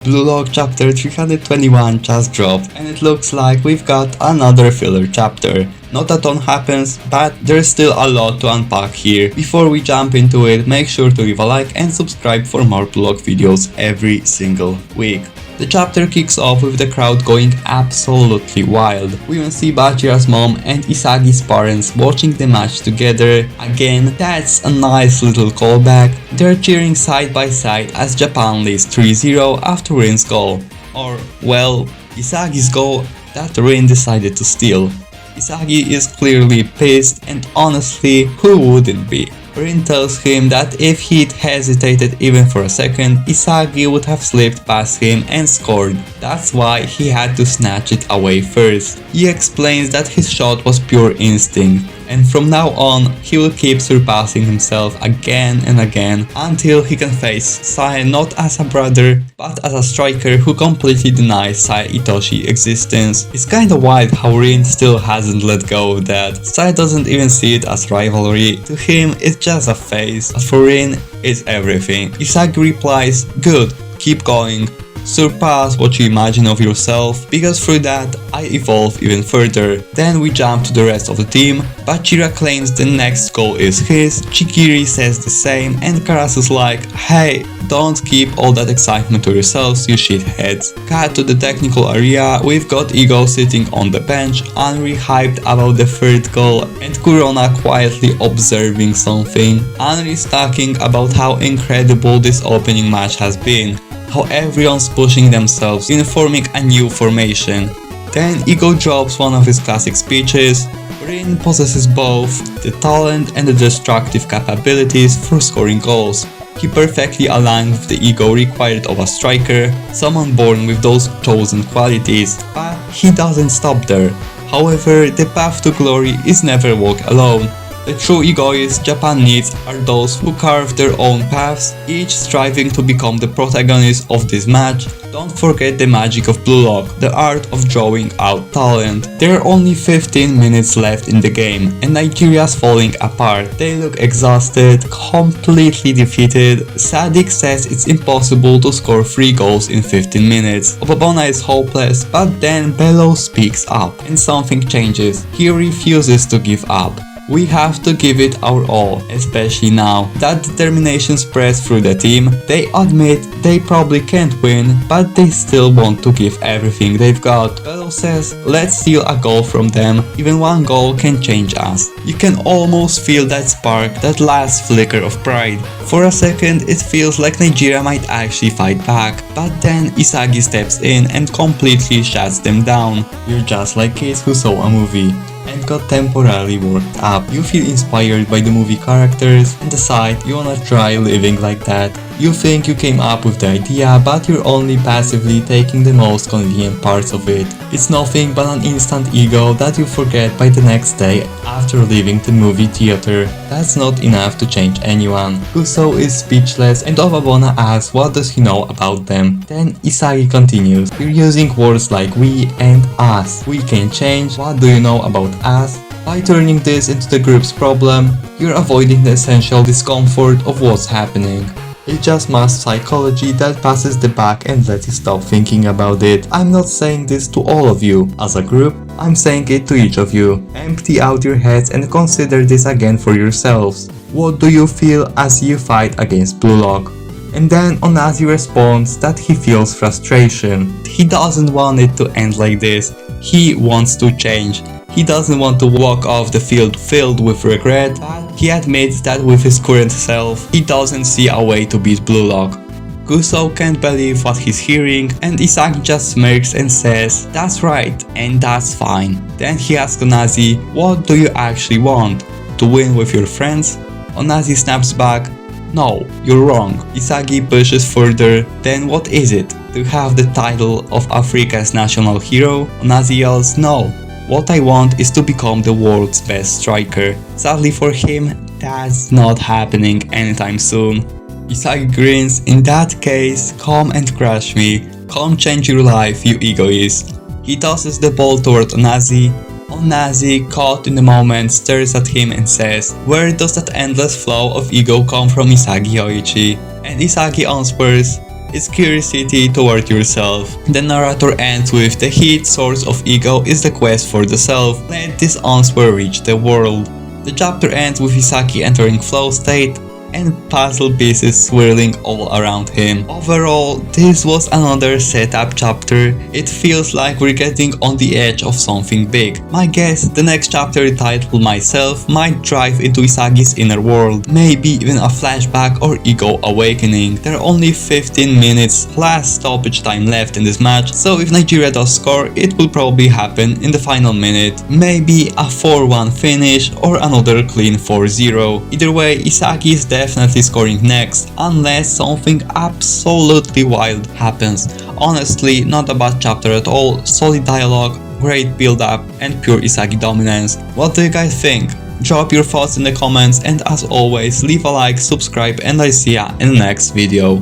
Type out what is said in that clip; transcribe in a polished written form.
Blue Lock chapter 321 just dropped, and it looks like we've got another filler chapter. Not a ton happens, but there's still a lot to unpack here. Before we jump into it, make sure to leave a like and subscribe for more Blue Lock videos every single week. The chapter kicks off with the crowd going absolutely wild. We even see Bachira's mom and Isagi's parents watching the match together. Again, that's a nice little callback. They're cheering side by side as Japan leads 3-0 after Rin's goal. Or, well, Isagi's goal that Rin decided to steal. Isagi is clearly pissed, and honestly, who wouldn't be? Rin tells him that if he'd hesitated even for a second, Isagi would have slipped past him and scored. That's why he had to snatch it away first. He explains that his shot was pure instinct, and from now on, he will keep surpassing himself again and again until he can face Sae not as a brother, but as a striker who completely denies Sae Itoshi's existence. It's kinda wild how Rin still hasn't let go of that. Sae doesn't even see it as rivalry. To him, it's just a phase, but for Rin, it's everything. Isagi replies, "Good, keep going. Surpass what you imagine of yourself, because through that I evolve even further." Then we jump to the rest of the team. Bachira claims the next goal is his, Chikiri says the same, and Karasu's like, "Hey, don't keep all that excitement to yourselves, you shitheads." Cut to the technical area, we've got Ego sitting on the bench, Anri hyped about the third goal, and Kurona quietly observing something. Anri's talking about how incredible this opening match has been, how everyone's pushing themselves in forming a new formation. Then Ego drops one of his classic speeches. Rin possesses both the talent and the destructive capabilities for scoring goals. He perfectly aligns with the ego required of a striker, someone born with those chosen qualities, but he doesn't stop there. However, the path to glory is never walked alone. The true egoists Japan needs are those who carve their own paths, each striving to become the protagonist of this match. Don't forget the magic of Blue Lock, the art of drawing out talent. There are only 15 minutes left in the game, and Nigeria's falling apart. They look exhausted, completely defeated. Sadik says it's impossible to score 3 goals in 15 minutes. Oboabona is hopeless, but then Bello speaks up, and something changes. He refuses to give up. We have to give it our all, especially now. That determination spreads through the team. They admit they probably can't win, but they still want to give everything they've got. Bello says, "Let's steal a goal from them. Even one goal can change us." You can almost feel that spark, that last flicker of pride. For a second, it feels like Nigeria might actually fight back, but then Isagi steps in and completely shuts them down. You're just like kids who saw a movie and got temporarily worked up. You feel inspired by the movie characters and decide you wanna try living like that. You think you came up with the idea, but you're only passively taking the most convenient parts of it. It's nothing but an instant ego that you forget by the next day after leaving the movie theater. That's not enough to change anyone. Kuso is speechless, and Oboabona asks what does he know about them. Then Isagi continues, "You're using words like we and us. We can change. What do you know about us?" By turning this into the group's problem, you're avoiding the essential discomfort of what's happening. It's just mass psychology that passes the buck and lets you stop thinking about it. I'm not saying this to all of you as a group, I'm saying it to each of you. Empty out your heads and consider this again for yourselves. What do you feel as you fight against Blue Lock? And then Onazi responds that he feels frustration. He doesn't want it to end like this. He wants to change. He doesn't want to walk off the field filled with regret, but he admits that with his current self, he doesn't see a way to beat Blue Lock. Kuso can't believe what he's hearing, and Isagi just smirks and says, "That's right, and that's fine." Then he asks Onazi, "What do you actually want? To win with your friends?" Onazi snaps back, "No, you're wrong." Isagi pushes further, "Then what is it? To have the title of Africa's national hero?" Onazi yells, "No. What I want is to become the world's best striker." Sadly for him, that's not happening anytime soon. Isagi grins, "In that case, come and crush me. Come change your life, you egoist." He tosses the ball toward Onazi. Onazi, caught in the moment, stares at him and says, "Where does that endless flow of ego come from, Isagi Hoichi?" And Isagi answers, It's curiosity toward yourself. The narrator ends with the heat source of ego is the quest for the self. Let this answer reach the world. The chapter ends with Isagi entering flow state and puzzle pieces swirling all around him. Overall, this was another setup chapter. It feels like we're getting on the edge of something big. My guess, the next chapter titled Myself might dive into Isagi's inner world, maybe even a flashback or ego awakening. There are only 15 minutes plus stoppage time left in this match, so if Nigeria does score, it will probably happen in the final minute. Maybe a 4-1 finish or another clean 4-0. Either way, Isagi is definitely scoring next, unless something absolutely wild happens. Honestly, not a bad chapter at all, solid dialogue, great build up, and pure Isagi dominance. What do you guys think? Drop your thoughts in the comments, and as always, leave a like, subscribe, and I'll see ya in the next video.